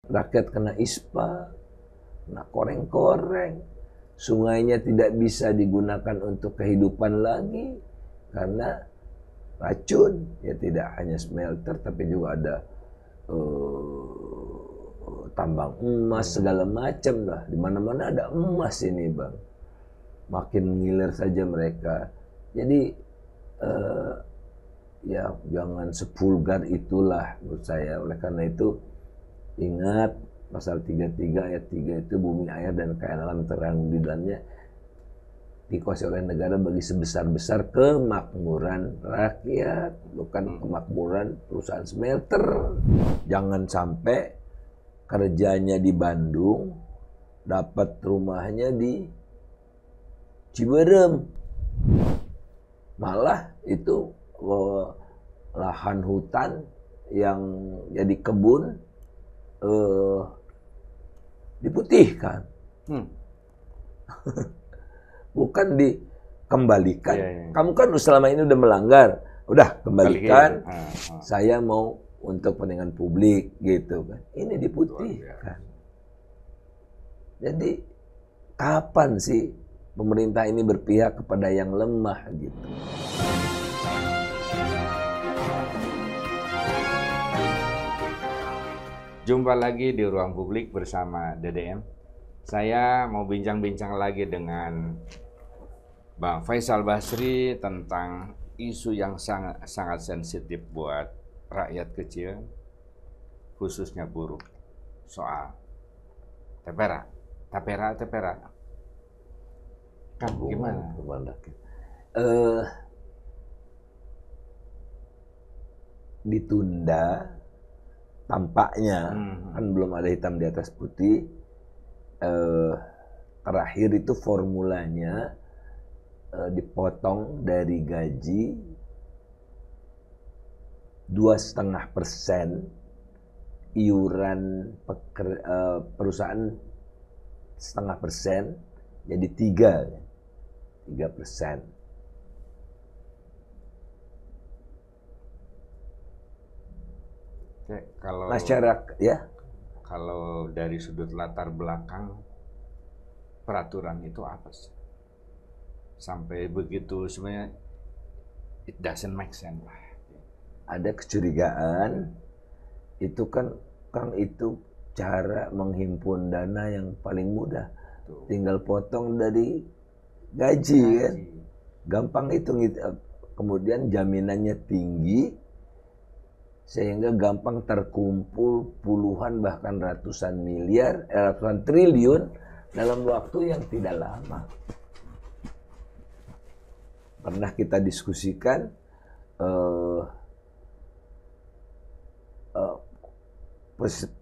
rakyat kena ispa, kena koreng-koreng, sungainya tidak bisa digunakan untuk kehidupan lagi karena racun. Ya tidak hanya smelter tapi juga ada tambang emas segala macam lah. Di mana-mana ada emas ini, Bang. Makin mengiler saja mereka. Jadi ya jangan sepulgar itulah menurut saya. Oleh karena itu ingat pasal 33 ayat 3 itu bumi, air dan kekayaan alam terang di dalamnya dikuasai oleh negara bagi sebesar-besar kemakmuran rakyat, bukan kemakmuran perusahaan smelter. Jangan sampai kerjanya di Bandung, dapat rumahnya di Ciberem. Malah itu lahan hutan yang jadi kebun diputihkan. Bukan dikembalikan. Kamu kan selama ini udah melanggar, udah kembalikan. Saya mau untuk kepentingan publik gitu kan. Ini diputihkan. Jadi kapan sih pemerintah ini berpihak kepada yang lemah gitu? Jumpa lagi di Ruang Publik bersama DDM. Saya mau bincang-bincang lagi dengan Bang Faisal Basri tentang isu yang sangat sensitif buat rakyat kecil, khususnya buruh, soal tapera. Kan gimana? Ditunda tampaknya, kan belum ada hitam di atas putih. Terakhir itu formulanya dipotong dari gaji 2,5%, iuran perusahaan 0,5%, jadi 3%. Kalau masyarakat ya, kalau dari sudut latar belakang peraturan itu apa sih? Sampai begitu sebenarnya it doesn't make sense lah. Ada kecurigaan itu kan Kang, itu cara menghimpun dana yang paling mudah. Tinggal potong dari gaji kan. Gampang hitung, kemudian jaminannya tinggi sehingga gampang terkumpul puluhan bahkan ratusan miliar, ratusan triliun dalam waktu yang tidak lama. Pernah kita diskusikan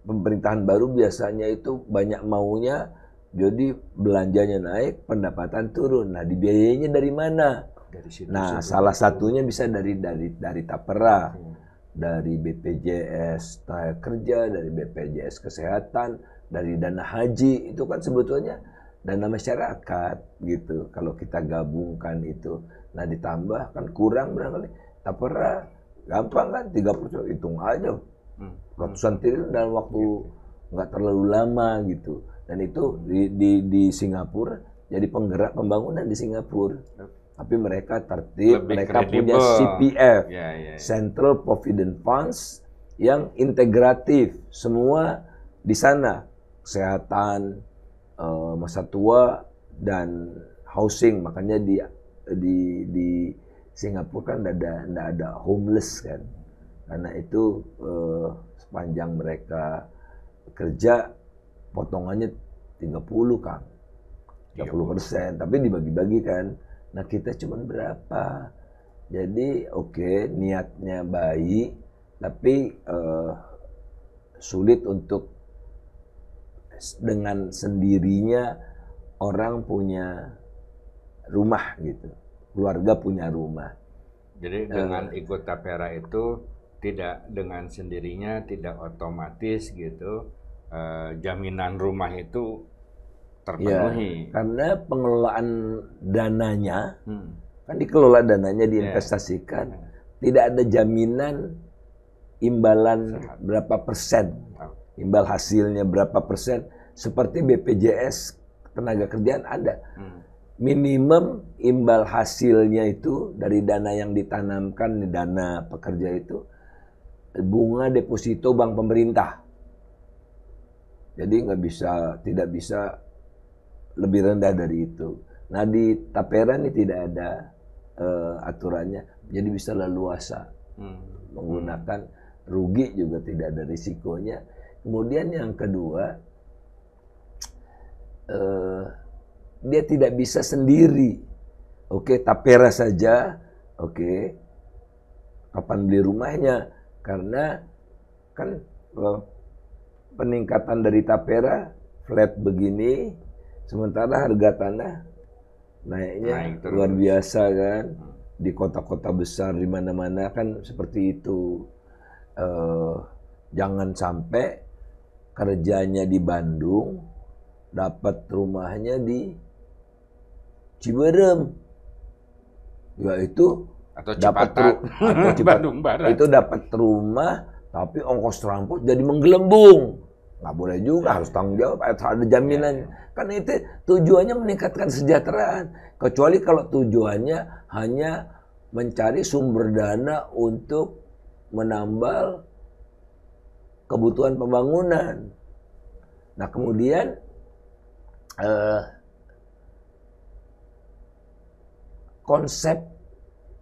pemerintahan baru biasanya itu banyak maunya, jadi belanjanya naik, pendapatan turun. Nah, dibiayainya dari mana? Nah, salah satunya bisa dari tapera, dari BPJS Kerja, dari BPJS Kesehatan, dari dana haji. Itu kan sebetulnya dana masyarakat gitu. Kalau kita gabungkan itu, nah ditambah kan kurang barangkali. Tapera gampang kan, 30%, hitung aja. Ratusan triliun dalam waktu nggak terlalu lama gitu. Dan itu di Singapura jadi penggerak pembangunan di Singapura. Tapi mereka tertib, mereka punya CPF, Central Provident Funds, yang integratif, semua di sana, kesehatan, masa tua, dan housing. Makanya di Singapura kan nggak ada homeless kan, karena itu sepanjang mereka kerja potongannya 30 Kang, 30%, tapi dibagi-bagi kan. Nah kita cuma berapa? Jadi oke, niatnya baik, tapi sulit untuk dengan sendirinya orang punya rumah gitu, keluarga punya rumah. Jadi dengan ikut tapera itu tidak dengan sendirinya, tidak otomatis gitu, jaminan rumah itu terpenuhi. Ya, karena pengelolaan dananya, kan dikelola dananya, diinvestasikan, tidak ada jaminan imbalan berapa persen. imbal hasilnya berapa persen, seperti BPJS tenaga kerjaan ada. Minimum imbal hasilnya itu dari dana yang ditanamkan, dana pekerja itu bunga deposito bank pemerintah. Jadi tidak bisa lebih rendah dari itu. Nah di Tapera ini tidak ada aturannya, jadi bisa leluasa menggunakan, rugi juga tidak ada risikonya. Kemudian yang kedua, dia tidak bisa sendiri. Oke, Tapera saja. Oke, kapan beli rumahnya? Karena kan peningkatan dari Tapera flat begini, sementara harga tanah naik luar biasa kan. Di kota-kota besar di mana-mana kan seperti itu. Jangan sampai kerjanya di Bandung, dapat rumahnya di Ciberem, yaitu atau Cipatat, Bandung Barat. Itu dapat rumah, tapi ongkos transport jadi menggelembung. Nggak boleh juga, harus tanggung jawab, ada jaminannya. Kan itu tujuannya meningkatkan kesejahteraan. Kecuali kalau tujuannya hanya mencari sumber dana untuk menambal kebutuhan pembangunan. Nah kemudian konsep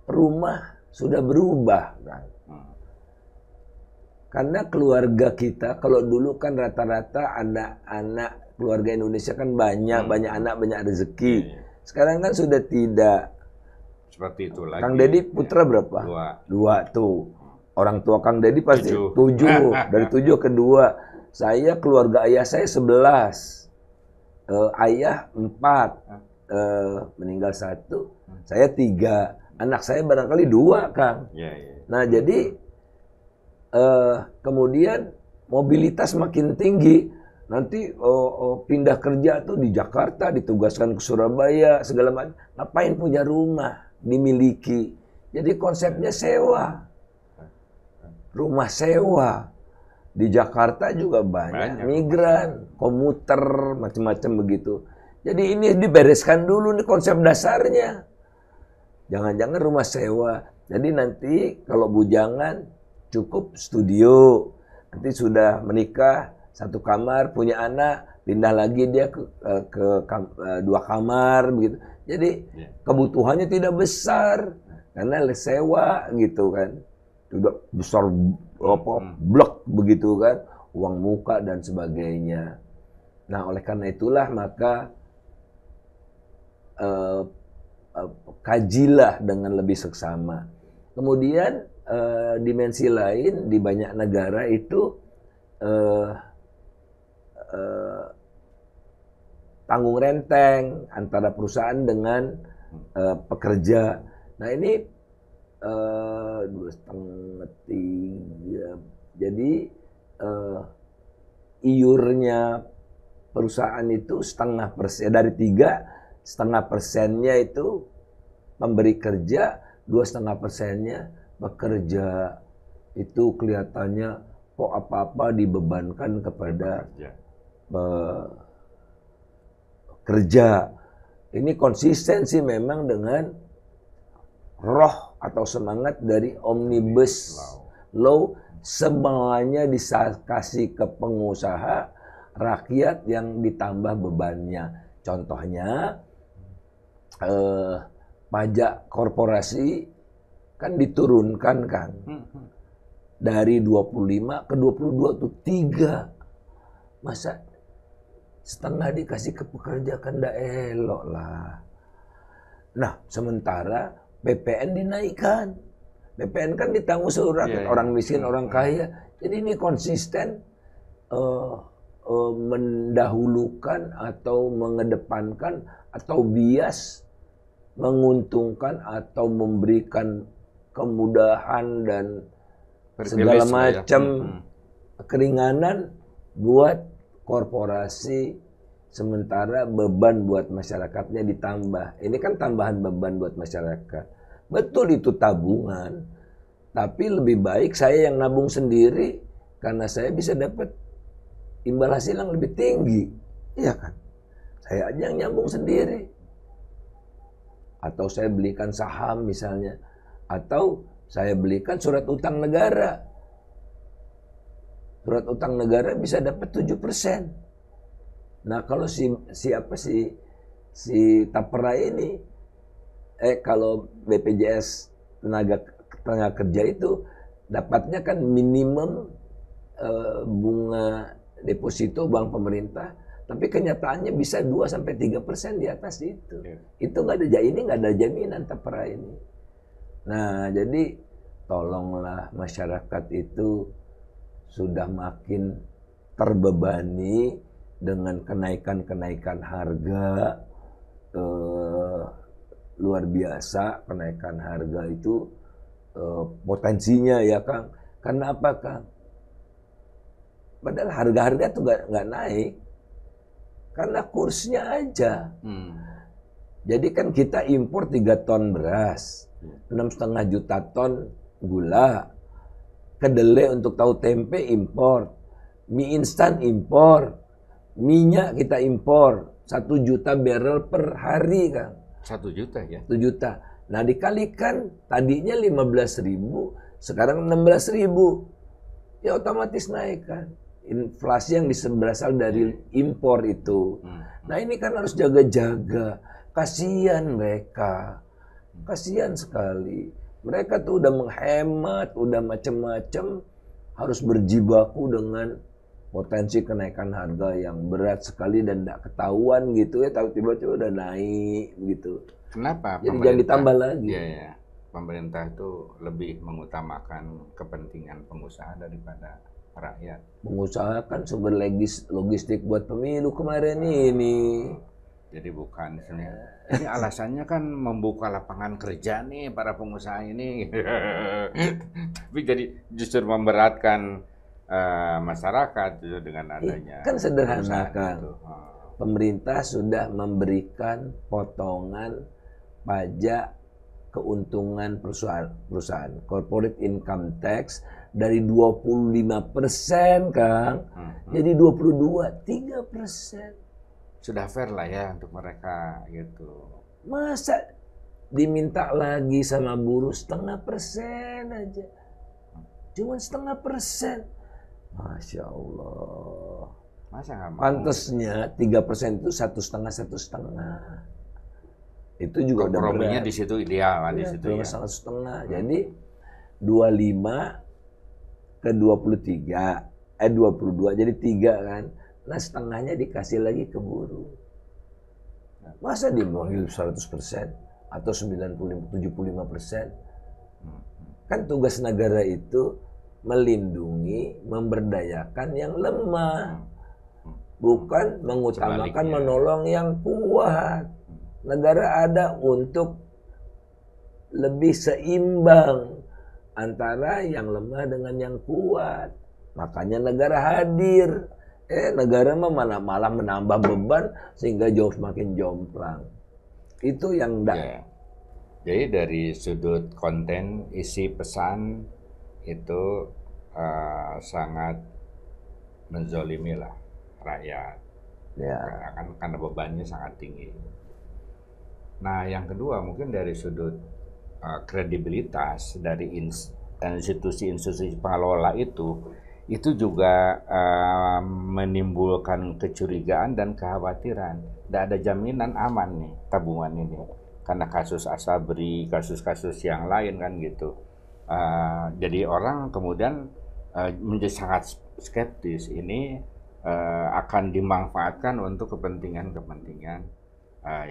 rumah sudah berubah kan. Karena keluarga kita, kalau dulu kan rata-rata anak-anak keluarga Indonesia kan banyak anak, banyak rezeki. Sekarang kan sudah tidak seperti itu lagi. Kang Deddy putra berapa? Dua tuh. Orang tua Kang Deddy pasti 7. Dari 7 ke 2. Saya, keluarga ayah saya 11. Ayah 4. Meninggal 1. Saya 3. Anak saya barangkali 2, Kang. Nah, jadi kemudian mobilitas makin tinggi. Nanti pindah kerja tuh di Jakarta, ditugaskan ke Surabaya, segala macam. Ngapain punya rumah dimiliki? Jadi konsepnya sewa. Rumah sewa. Di Jakarta juga banyak migran, komuter, macam-macam begitu. Jadi ini dibereskan dulu nih konsep dasarnya. Jangan-jangan rumah sewa. Jadi nanti kalau bujangan cukup studio. Nanti sudah menikah, 1 kamar, punya anak, pindah lagi dia ke 2 kamar begitu. Jadi kebutuhannya tidak besar karena sewa gitu kan. Tidak besar blok begitu kan, uang muka dan sebagainya. Nah, oleh karena itulah maka kajilah dengan lebih seksama. Kemudian dimensi lain di banyak negara itu tanggung renteng antara perusahaan dengan pekerja. Nah ini 2,5, 3. Jadi iurnya perusahaan itu 0,5%, dari 3,5%-nya itu memberi kerja, 2,5%-nya bekerja. Itu kelihatannya kok apa-apa dibebankan kepada kerja. Ini konsistensi memang dengan roh atau semangat dari Omnibus Law. Semuanya dikasih ke pengusaha, rakyat yang ditambah bebannya. Contohnya pajak korporasi kan diturunkan kan. Dari 25 ke 22 tuh 3. Masa setengah dikasih ke pekerja, kan ndak elok lah. Nah, sementara PPN dinaikkan. PPN kan ditanggung seluruh rakyat, orang miskin, orang kaya. Jadi ini konsisten mendahulukan atau mengedepankan atau bias menguntungkan atau memberikan kemudahan dan segala macam keringanan buat korporasi, sementara beban buat masyarakatnya ditambah. Ini kan tambahan beban buat masyarakat. Betul itu tabungan, tapi lebih baik saya yang nabung sendiri karena saya bisa dapat imbal hasil yang lebih tinggi, iya kan? Saya aja yang nyambung sendiri. Atau saya belikan saham misalnya, atau saya belikan surat utang negara. Surat utang negara bisa dapat 7%. Nah, kalau si Tapera ini, kalau BPJS tenaga kerja itu dapatnya kan minimum bunga deposito bank pemerintah, tapi kenyataannya bisa 2-3% di atas itu. Itu nggak ada jaminan Tapera ini. Nah, jadi tolonglah masyarakat itu sudah makin terbebani dengan kenaikan harga luar biasa. Kenaikan harga itu potensinya ya Kang. Karena apa Kang? Padahal harga-harga itu nggak naik, karena kursnya aja. Jadi kan kita impor 3 ton beras, 6,5 juta ton gula, kedelai untuk tahu tempe impor, mie instan impor, minyak kita impor 1 juta barrel per hari Kang. 1 juta ya? 1 juta. Nah dikalikan tadinya 15.000, sekarang 16.000. Ya otomatis naik kan. Inflasi yang berasal dari impor itu. Nah ini kan harus jaga-jaga. Kasihan mereka. Kasihan sekali. Mereka tuh udah menghemat, udah macam-macam, harus berjibaku dengan potensi kenaikan harga yang berat sekali dan tidak ketahuan gitu ya, tahu tiba-tiba udah naik gitu. Kenapa? Jadi jangan ditambah lagi. Iya. Pemerintah itu lebih mengutamakan kepentingan pengusaha daripada rakyat. Pengusaha kan sumber logistik buat pemilu kemarin ini. Jadi bukan sebenarnya. Ini alasannya kan membuka lapangan kerja nih para pengusaha ini. Tapi jadi justru memberatkan masyarakat dengan adanya. Kan sederhana kan. Pemerintah sudah memberikan potongan pajak keuntungan perusahaan, corporate income tax dari 25% Kang, jadi 3%. Sudah fair lah ya untuk mereka gitu. Masa diminta lagi sama buruh 0,5% aja, cuma 0,5%, Masya Allah. Masa nggak mau? Pantasnya 3% itu 1,5%. Itu juga udah komprominya berat. di situ ideal kan, di situ ya. 1,5. Jadi 25 ke 23, 22 jadi 3 kan. Nah setengahnya dikasih lagi ke buruh. Masa diambil 100% atau 75%? Kan tugas negara itu melindungi, memberdayakan yang lemah, bukan mengutamakan menolong yang kuat. Negara ada untuk lebih seimbang antara yang lemah dengan yang kuat. Makanya negara hadir. Negara malah menambah beban sehingga jauh semakin jomplang. Itu yang Jadi dari sudut konten, isi pesan itu sangat menzolimi lah rakyat. Ya. Karena bebannya sangat tinggi. Nah, yang kedua mungkin dari sudut kredibilitas dari institusi-institusi pengelola itu juga menimbulkan kecurigaan dan kekhawatiran. Tidak ada jaminan aman nih tabungan ini karena kasus Asabri, kasus-kasus yang lain kan gitu. Jadi orang kemudian menjadi sangat skeptis ini akan dimanfaatkan untuk kepentingan-kepentingan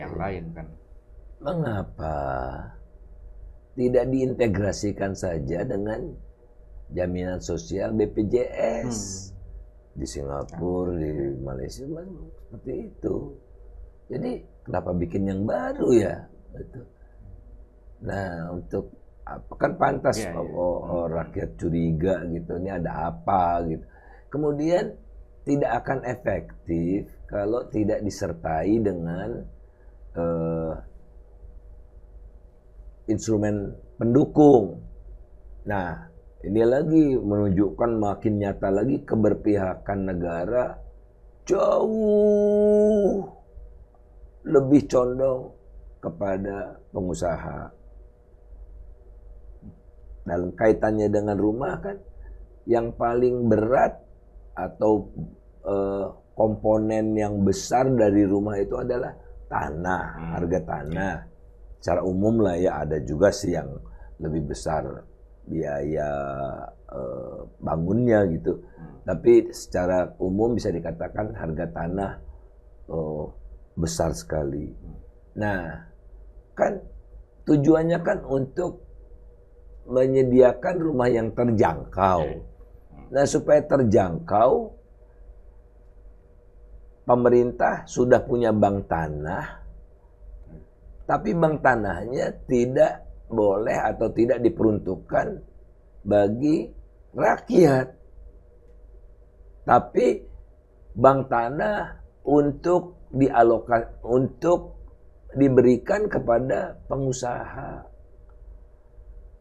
yang lain kan. Mengapa tidak diintegrasikan saja dengan jaminan sosial BPJS di Singapura, di Malaysia seperti itu. Jadi kenapa bikin yang baru ya? Nah untuk apa kan pantas rakyat curiga gitu, ini ada apa gitu. Kemudian tidak akan efektif kalau tidak disertai dengan instrumen pendukung. Nah, ini lagi menunjukkan makin nyata lagi keberpihakan negara jauh lebih condong kepada pengusaha. Dalam kaitannya dengan rumah kan, yang paling berat atau komponen yang besar dari rumah itu adalah tanah, harga tanah. Secara umum lah ya, ada juga sih yang lebih besar biaya bangunnya gitu. Tapi secara umum bisa dikatakan harga tanah besar sekali. Nah, kan tujuannya kan untuk menyediakan rumah yang terjangkau. Nah, supaya terjangkau, pemerintah sudah punya bank tanah, tapi bank tanahnya tidak boleh atau tidak diperuntukkan bagi rakyat. Tapi bank tanah untuk diberikan kepada pengusaha.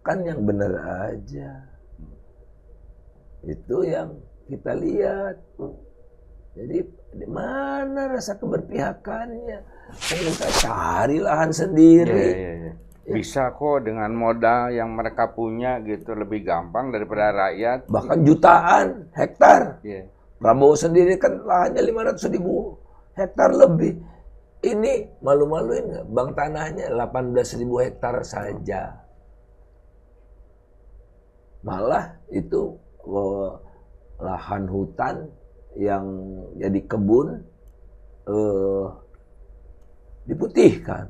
Kan yang benar aja. Itu yang kita lihat. Jadi di mana rasa keberpihakannya? Pengusaha cari lahan sendiri. Bisa kok dengan modal yang mereka punya gitu, lebih gampang daripada rakyat. Bahkan jutaan hektar. Prabowo sendiri kan lahannya 500.000 hektar lebih. Ini malu-maluin nggak? Bank tanahnya 18.000 hektar saja. Malah itu lahan hutan yang jadi kebun diputihkan.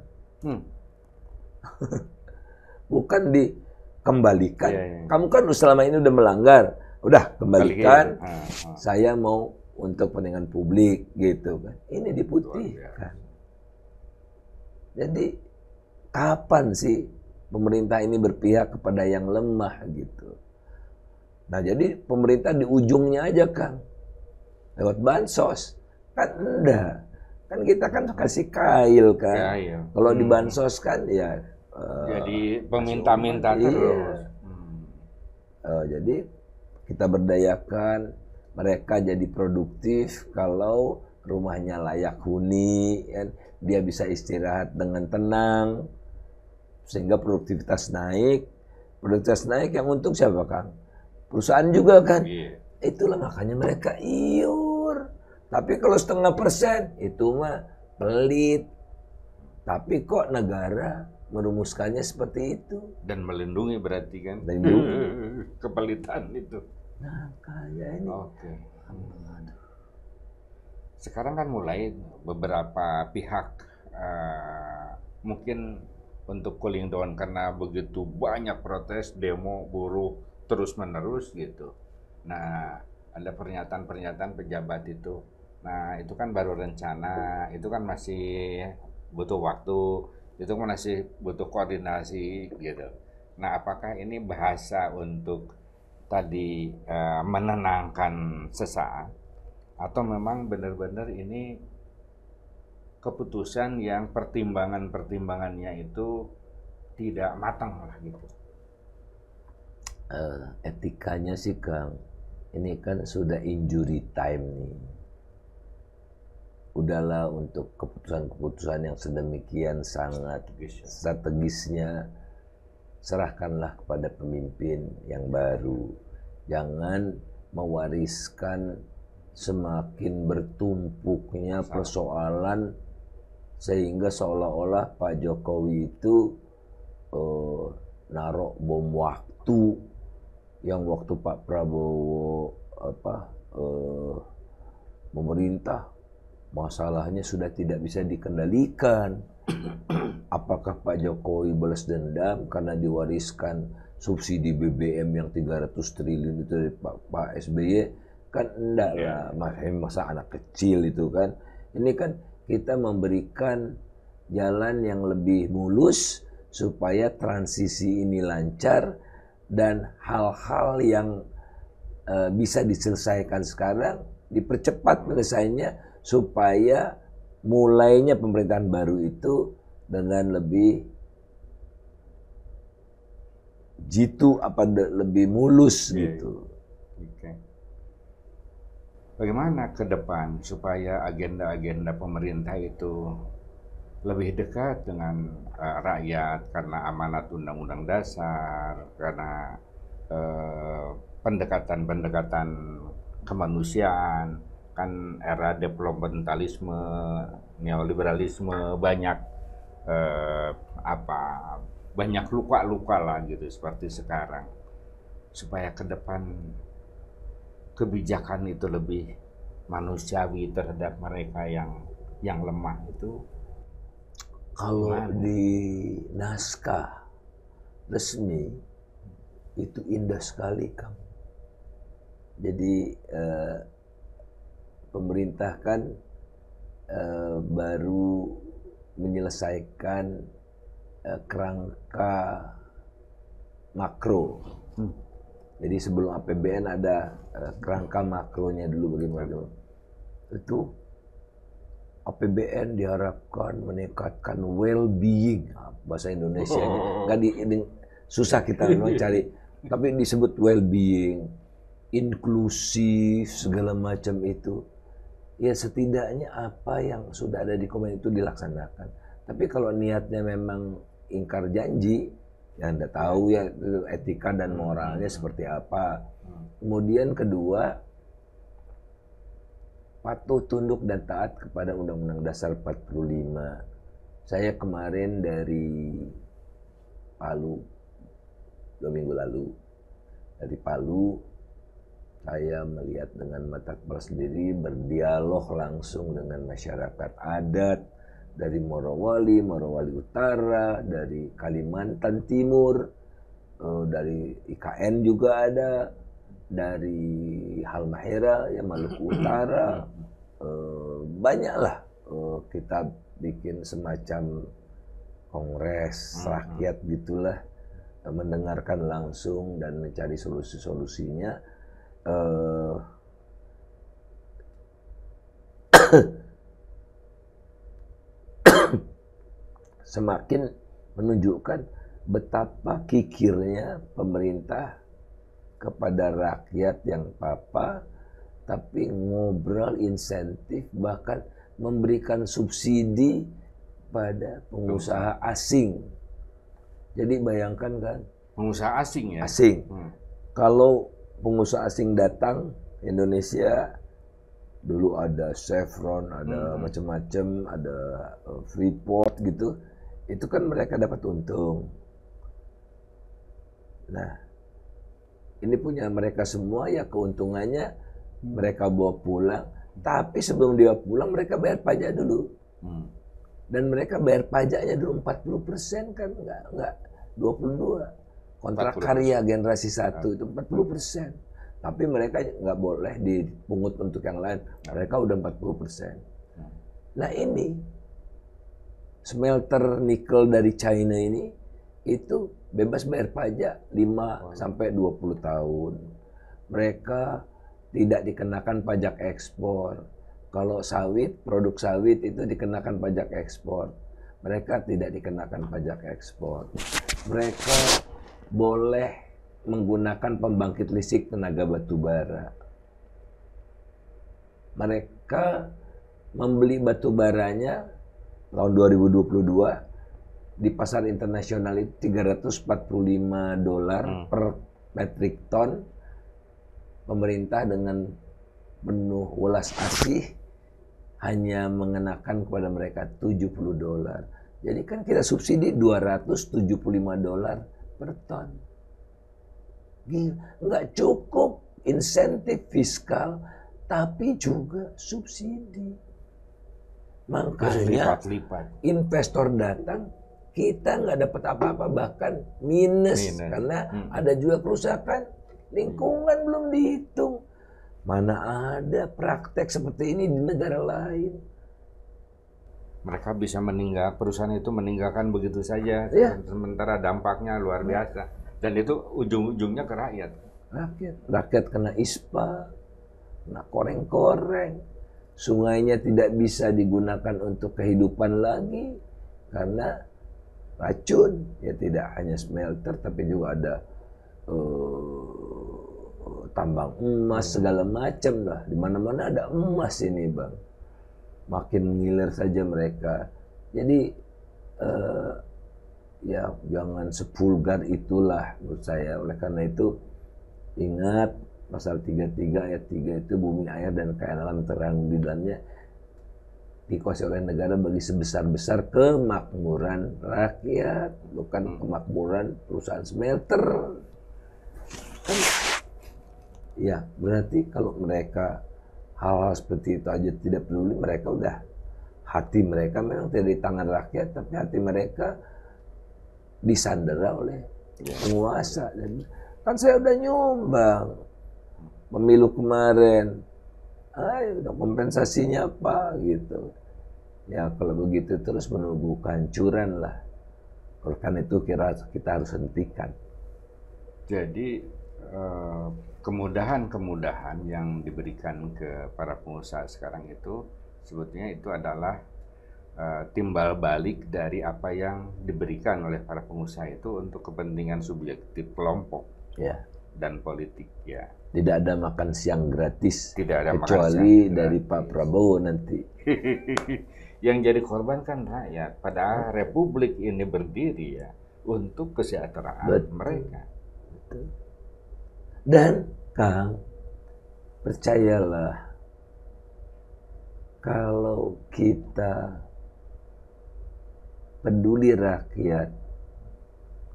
Bukan dikembalikan. Kamu kan selama ini udah melanggar, udah kembalikan. Saya mau untuk kepentingan publik gitu kan. Ini diputihkan. Jadi kapan sih pemerintah ini berpihak kepada yang lemah gitu? Nah, jadi pemerintah di ujungnya aja, Kang. Lewat bansos. Kan enggak. Kan kita kan kasih kail kan. Kalau di bansos kan ya jadi peminta-minta terus. Jadi kita berdayakan mereka jadi produktif kalau rumahnya layak huni, kan? Dia bisa istirahat dengan tenang sehingga produktivitas naik. Produktivitas naik yang untung siapa, Kang? Perusahaan juga kan. Itulah makanya mereka iur. Tapi kalau 0,5% itu mah pelit. Tapi kok negara merumuskannya seperti itu. Dan melindungi berarti kan. Kepelitan itu. Nah, kayak ini. Sekarang kan mulai beberapa pihak mungkin untuk cooling down karena begitu banyak protes, demo, buruh terus-menerus gitu. Nah, ada pernyataan-pernyataan pejabat itu. Nah, itu kan baru rencana, itu kan masih butuh waktu, itu kan masih butuh koordinasi gitu. Nah, apakah ini bahasa untuk tadi menenangkan sesaat atau memang benar-benar ini keputusan yang pertimbangannya itu tidak matang lah gitu? Etikanya sih, Kang, ini kan sudah injury time nih. Udahlah untuk keputusan-keputusan yang sedemikian sangat strategisnya serahkanlah kepada pemimpin yang baru. Jangan mewariskan semakin bertumpuknya persoalan sehingga seolah-olah Pak Jokowi itu naruh bom waktu yang waktu Pak Prabowo memerintah masalahnya sudah tidak bisa dikendalikan. Apakah Pak Jokowi balas dendam karena diwariskan subsidi BBM yang 300 triliun itu dari Pak SBY? Kan enggak lah, masa anak kecil itu kan. Ini kan kita memberikan jalan yang lebih mulus supaya transisi ini lancar dan hal-hal yang bisa diselesaikan sekarang dipercepat penyelesaiannya supaya mulainya pemerintahan baru itu dengan lebih jitu lebih mulus gitu. bagaimana ke depan supaya agenda-agenda pemerintah itu lebih dekat dengan rakyat karena amanat Undang-Undang Dasar, karena pendekatan-pendekatan kemanusiaan, kan era developmentalisme, neoliberalisme banyak apa banyak luka-luka lah gitu seperti sekarang, supaya ke depan kebijakan itu lebih manusiawi terhadap mereka yang lemah itu. Kalau Gimana? di naskah resmi itu indah sekali, Kang. Jadi pemerintah kan baru menyelesaikan kerangka makro. Jadi sebelum APBN ada kerangka makronya dulu bagaimana. Itu APBN diharapkan meningkatkan well-being, bahasa Indonesianya. Susah kita mencari, tapi disebut well-being, inklusif, segala macam itu. Ya setidaknya apa yang sudah ada di komen itu dilaksanakan. Tapi kalau niatnya memang ingkar janji, ya Anda tahu ya etika dan moralnya seperti apa. Kemudian kedua, patuh, tunduk, dan taat kepada Undang-Undang Dasar 45. Saya kemarin dari Palu, 2 minggu lalu. Dari Palu, saya melihat dengan mata kepala sendiri, berdialog langsung dengan masyarakat adat dari Morowali, Morowali Utara, dari Kalimantan Timur, dari IKN juga ada, dari Halmahera, ya Maluku Utara, banyaklah kita bikin semacam kongres rakyat gitulah, mendengarkan langsung dan mencari solusi-solusinya. Semakin menunjukkan betapa kikirnya pemerintah kepada rakyat yang papa, tapi ngobrol insentif, bahkan memberikan subsidi pada pengusaha asing. Jadi bayangkan kan, Pengusaha asing ya? Asing. Kalau pengusaha asing datang Indonesia, dulu ada Chevron, ada macam-macam, ada Freeport gitu, itu kan mereka dapat untung. Nah, ini punya mereka semua, ya keuntungannya mereka bawa pulang. Tapi sebelum dia pulang mereka bayar pajak dulu. Dan mereka bayar pajaknya dulu 40% kan, enggak 22. Kontrak 40%. karya generasi 1 itu 40%. Tapi mereka nggak boleh dipungut untuk yang lain. Mereka udah 40%. Nah ini, smelter nikel dari China ini, itu bebas bayar pajak 5-20 tahun. Mereka tidak dikenakan pajak ekspor. Kalau sawit, produk sawit itu dikenakan pajak ekspor. Mereka tidak dikenakan pajak ekspor. Mereka boleh menggunakan pembangkit listrik tenaga batu bara. Mereka membeli batu baranya tahun 2022 di pasar internasional itu $345 per metric ton. Pemerintah dengan penuh welas asih hanya mengenakan kepada mereka $70. Jadi kan kita subsidi $275 per ton. Nggak cukup insentif fiskal, tapi juga subsidi. Makanya investor datang, kita nggak dapat apa-apa, bahkan minus. Karena ada juga kerusakan lingkungan belum dihitung. Mana ada praktek seperti ini di negara lain. Mereka bisa perusahaan itu meninggalkan begitu saja, sementara dampaknya luar biasa. Dan itu ujung-ujungnya ke rakyat. Rakyat kena ISPA, kena koreng-koreng. Sungainya tidak bisa digunakan untuk kehidupan lagi karena racun. Ya tidak hanya smelter, tapi juga ada tambang emas segala macam lah. Di mana-mana ada emas ini, Bang. Makin ngiler saja mereka. Jadi ya jangan sepulgar itulah menurut saya. Oleh karena itu ingat pasal 33 ayat 3 itu bumi, air dan kekayaan alam terang di dalamnya dikuasai oleh negara bagi sebesar-besar kemakmuran rakyat, bukan kemakmuran perusahaan smelter. Kan, ya berarti kalau mereka hal-hal seperti itu aja tidak peduli, mereka udah, hati mereka memang tidak di tangan rakyat, tapi hati mereka disandera oleh penguasa. Dan kan saya udah nyumbang pemilu kemarin, udah kompensasinya apa gitu. Ya kalau begitu terus menunggu kehancuran lah. Oleh karena itu kita harus hentikan. Jadi kemudahan-kemudahan yang diberikan ke para pengusaha sekarang itu sebetulnya itu adalah timbal balik dari apa yang diberikan oleh para pengusaha itu untuk kepentingan subjektif kelompok dan politik ya. Tidak ada makan siang gratis, tidak ada kecuali dari Pak Prabowo nanti. Yang jadi korban kan rakyat. Padahal Republik ini berdiri ya untuk kesejahteraan mereka. Betul. Dan Kang, percayalah, kalau kita peduli rakyat,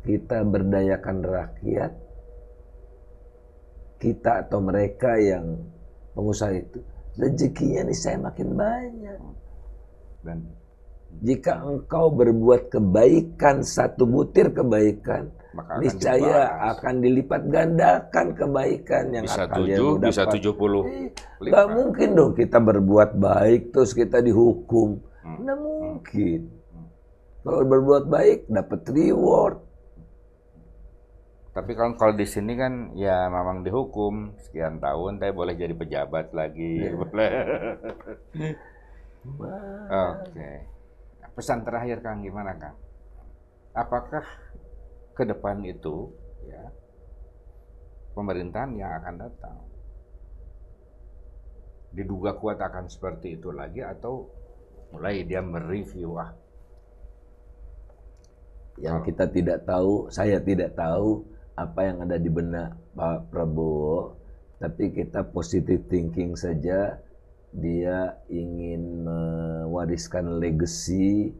kita berdayakan rakyat, kita atau mereka yang pengusaha itu, rezekinya nih saya makin banyak. Dan jika engkau berbuat kebaikan, satu butir kebaikan, niscaya akan dilipat gandakan kebaikan yang bisa akan 7, bisa 70. Gak mungkin dong kita berbuat baik terus kita dihukum. Nggak mungkin. Kalau berbuat baik dapat reward. Tapi kalau di sini kan ya memang dihukum sekian tahun, tapi boleh jadi pejabat lagi, boleh. Oke. Pesan terakhir Kang, gimana Kang? Apakah ke depan itu ya pemerintahan yang akan datang diduga kuat akan seperti itu lagi, atau mulai dia mereview yang kita tidak tahu, saya tidak tahu apa yang ada di benak Pak Prabowo, tapi kita positive thinking saja. Dia ingin mewariskan legacy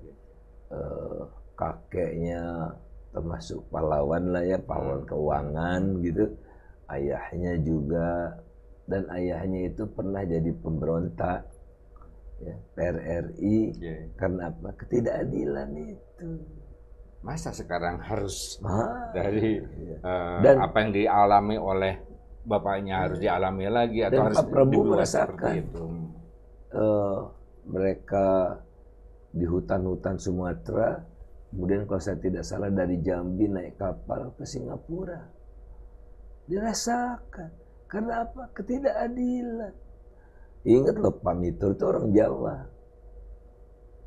kakeknya, termasuk pahlawan lah ya, pahlawan keuangan gitu. Ayahnya juga, dan ayahnya itu pernah jadi pemberontak ya, PRRI. Karena apa? Ketidakadilan itu. Masa sekarang harus dari dan apa yang dialami oleh bapaknya harus dialami lagi, atau dan harus Pak Prabowo merasakan itu? Mereka di hutan-hutan Sumatera, kemudian kalau saya tidak salah dari Jambi naik kapal ke Singapura, dirasakan. Karena apa? Ketidakadilan. Ingat loh, Pak Mitur itu orang Jawa,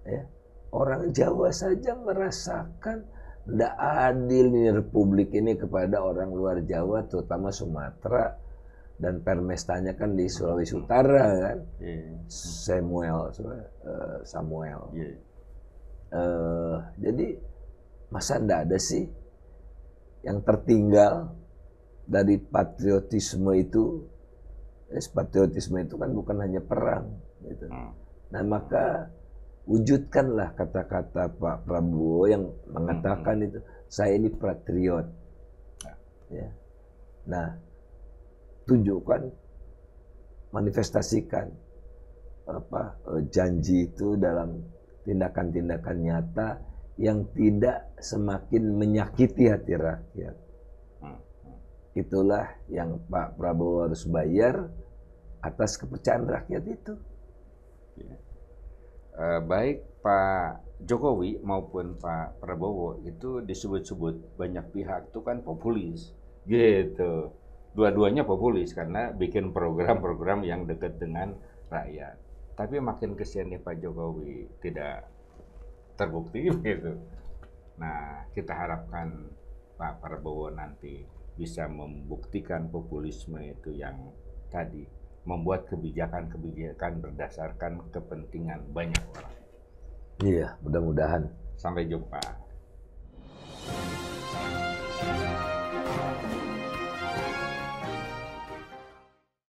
ya. Orang Jawa saja merasakan tidak adil nih Republik ini kepada orang luar Jawa, terutama Sumatera, dan permestanya kan di Sulawesi Utara kan, Samuel. Jadi masa tidak ada sih yang tertinggal dari patriotisme itu? Patriotisme itu kan bukan hanya perang, gitu. Nah maka wujudkanlah kata-kata Pak Prabowo yang mengatakan itu, saya ini patriot. Ya. Nah, tunjukkan, manifestasikan janji itu dalam tindakan-tindakan nyata yang tidak semakin menyakiti hati rakyat. Itulah yang Pak Prabowo harus bayar atas kepercayaan rakyat itu. Baik Pak Jokowi maupun Pak Prabowo itu disebut-sebut banyak pihak itu kan populis, gitu. Dua-duanya populis karena bikin program-program yang dekat dengan rakyat. Tapi makin kesiannya Pak Jokowi tidak terbukti gitu. Nah, kita harapkan Pak Prabowo nanti bisa membuktikan populisme itu yang tadi membuat kebijakan-kebijakan berdasarkan kepentingan banyak orang. Iya, mudah-mudahan. Sampai jumpa.